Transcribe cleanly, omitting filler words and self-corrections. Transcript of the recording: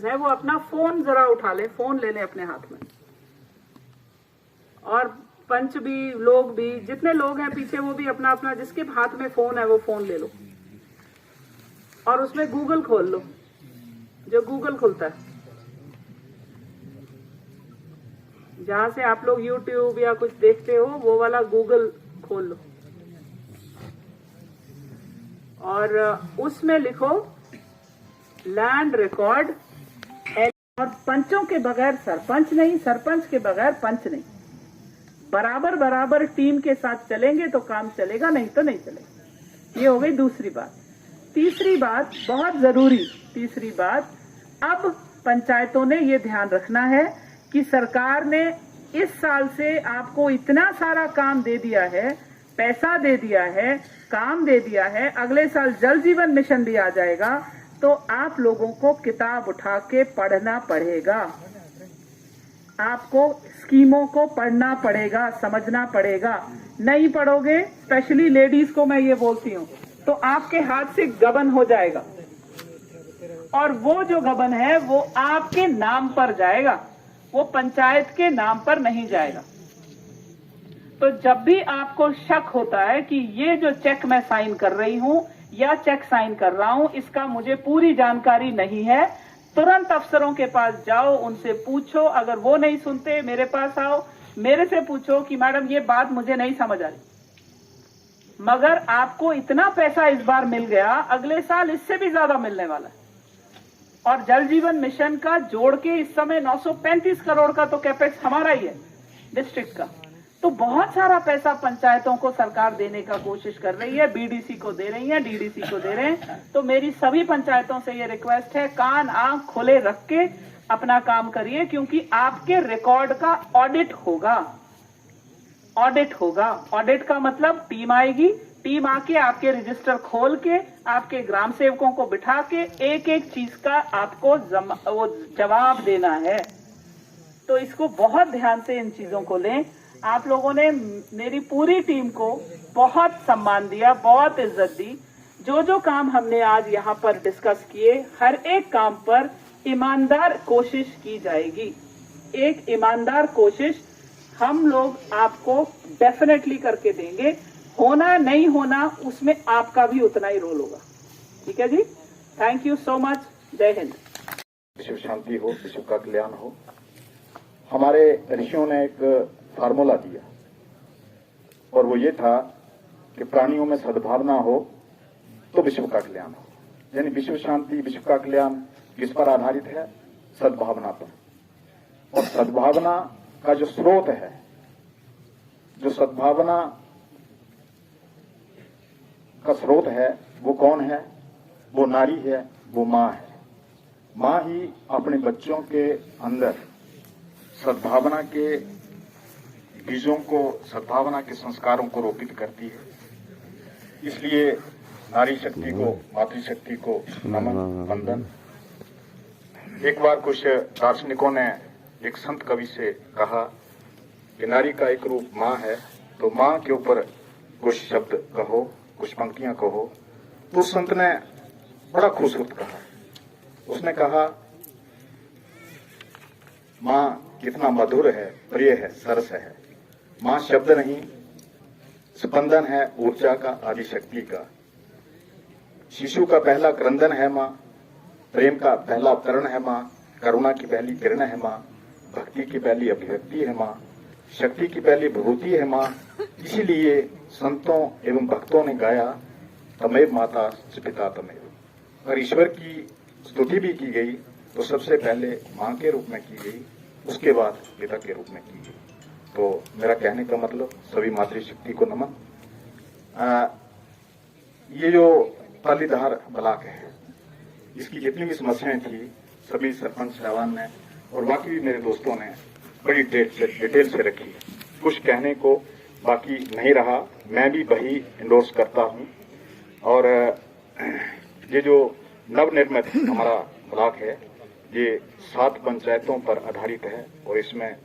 है वो अपना फोन जरा उठा ले, फोन ले ले अपने हाथ में। और पंच भी, लोग भी, जितने लोग हैं पीछे वो भी अपना अपना, जिसके हाथ में फोन है वो फोन ले लो और उसमें गूगल खोल लो, जो गूगल खुलता है, जहां से आप लोग यूट्यूब या कुछ देखते हो वो वाला गूगल खोल लो और उसमें लिखो लैंड रिकॉर्ड। और पंचों के बगैर सरपंच नहीं, सरपंच के बगैर पंच नहीं। बराबर बराबर टीम के साथ चलेंगे तो काम चलेगा, नहीं तो नहीं चलेगा। ये हो गई दूसरी बात। तीसरी बात बहुत जरूरी, तीसरी बात, अब पंचायतों ने ये ध्यान रखना है कि सरकार ने इस साल से आपको इतना सारा काम दे दिया है, पैसा दे दिया है, काम दे दिया है, अगले साल जल जीवन मिशन भी आ जाएगा, तो आप लोगों को किताब उठा के पढ़ना पड़ेगा। आपको स्कीमों को पढ़ना पड़ेगा, समझना पड़ेगा। नहीं पढ़ोगे, स्पेशली लेडीज को मैं ये बोलती हूँ, तो आपके हाथ से गबन हो जाएगा और वो जो गबन है वो आपके नाम पर जाएगा, वो पंचायत के नाम पर नहीं जाएगा। तो जब भी आपको शक होता है कि ये जो चेक मैं साइन कर रही हूं या चेक साइन कर रहा हूं, इसका मुझे पूरी जानकारी नहीं है, तुरंत अफसरों के पास जाओ, उनसे पूछो। अगर वो नहीं सुनते मेरे पास आओ, मेरे से पूछो कि मैडम ये बात मुझे नहीं समझ आ रही, मगर आपको इतना पैसा इस बार मिल गया, अगले साल इससे भी ज्यादा मिलने वाला है। और जल जीवन मिशन का जोड़ के इस समय 935 करोड़ का तो कैपेक्स हमारा ही है डिस्ट्रिक्ट का। तो बहुत सारा पैसा पंचायतों को सरकार देने का कोशिश कर रही है, बीडीसी को दे रही है, डीडीसी को दे रहे हैं। तो मेरी सभी पंचायतों से ये रिक्वेस्ट है, कान आंख खोले रख के अपना काम करिए, क्योंकि आपके रिकॉर्ड का ऑडिट होगा। ऑडिट होगा, ऑडिट का मतलब टीम आएगी, टीम आके आपके रजिस्टर खोल के आपके ग्राम सेवकों को बिठा के एक एक चीज का आपको वो जवाब देना है। तो इसको बहुत ध्यान से इन चीजों को लें। आप लोगों ने मेरी पूरी टीम को बहुत सम्मान दिया, बहुत इज्जत दी। जो जो काम हमने आज यहाँ पर डिस्कस किए, हर एक काम पर ईमानदार कोशिश की जाएगी। एक ईमानदार कोशिश हम लोग आपको डेफिनेटली करके देंगे। होना नहीं होना उसमें आपका भी उतना ही रोल होगा। ठीक है जी, थैंक यू सो मच। जय हिंद। विश्व शांति हो, विश्व का कल्याण हो। हमारे ऋषियों ने एक फार्मूला दिया और वो ये था कि प्राणियों में सद्भावना हो तो विश्व का कल्याण हो। यानी विश्व शांति, विश्व का कल्याण किस पर आधारित है? सद्भावना पर। और सद्भावना का जो स्रोत है, जो सद्भावना का स्रोत है, वो कौन है? वो नारी है, वो मां है। मां ही अपने बच्चों के अंदर सद्भावना के बीजों को, सद्भावना के संस्कारों को रोपित करती है। इसलिए नारी शक्ति को, मातृशक्ति को नमन, वंदन। एक बार कुछ दार्शनिकों ने एक संत कवि से कहा कि नारी का एक रूप मां है, तो मां के ऊपर कुछ शब्द कहो, कुछ पंक्तियां कहो। तो उस संत ने बड़ा खूबसूरत कहा। उसने कहा, मां कितना मधुर है, प्रिय है, सरस है। मां शब्द नहीं, स्पंदन है ऊर्जा का, आदि शक्ति का। शिशु का पहला क्रंदन है मां, प्रेम का पहला अवतरण है मां, करुणा की पहली किरण है मां, भक्ति की पहली अभिव्यक्ति है मां, शक्ति की पहली विभूति है मां। इसीलिए संतों एवं भक्तों ने गाया, तमेव माता च पिता तमेव। और ईश्वर की स्तुति भी की गई तो सबसे पहले मां के रूप में की गई, उसके बाद पिता के रूप में की गई। तो मेरा कहने का मतलब, सभी मातृशक्ति को नमन। ये जो तालीधार ब्लॉक है, इसकी जितनी भी समस्याएं थी, सभी सरपंच साहबान ने और बाकी भी मेरे दोस्तों ने बड़ी डिटेल से रखी। कुछ कहने को बाकी नहीं रहा, मैं भी वही इंडोर्स करता हूं। और ये जो नवनिर्मित हमारा ब्लॉक है, ये 7 पंचायतों पर आधारित है और इसमें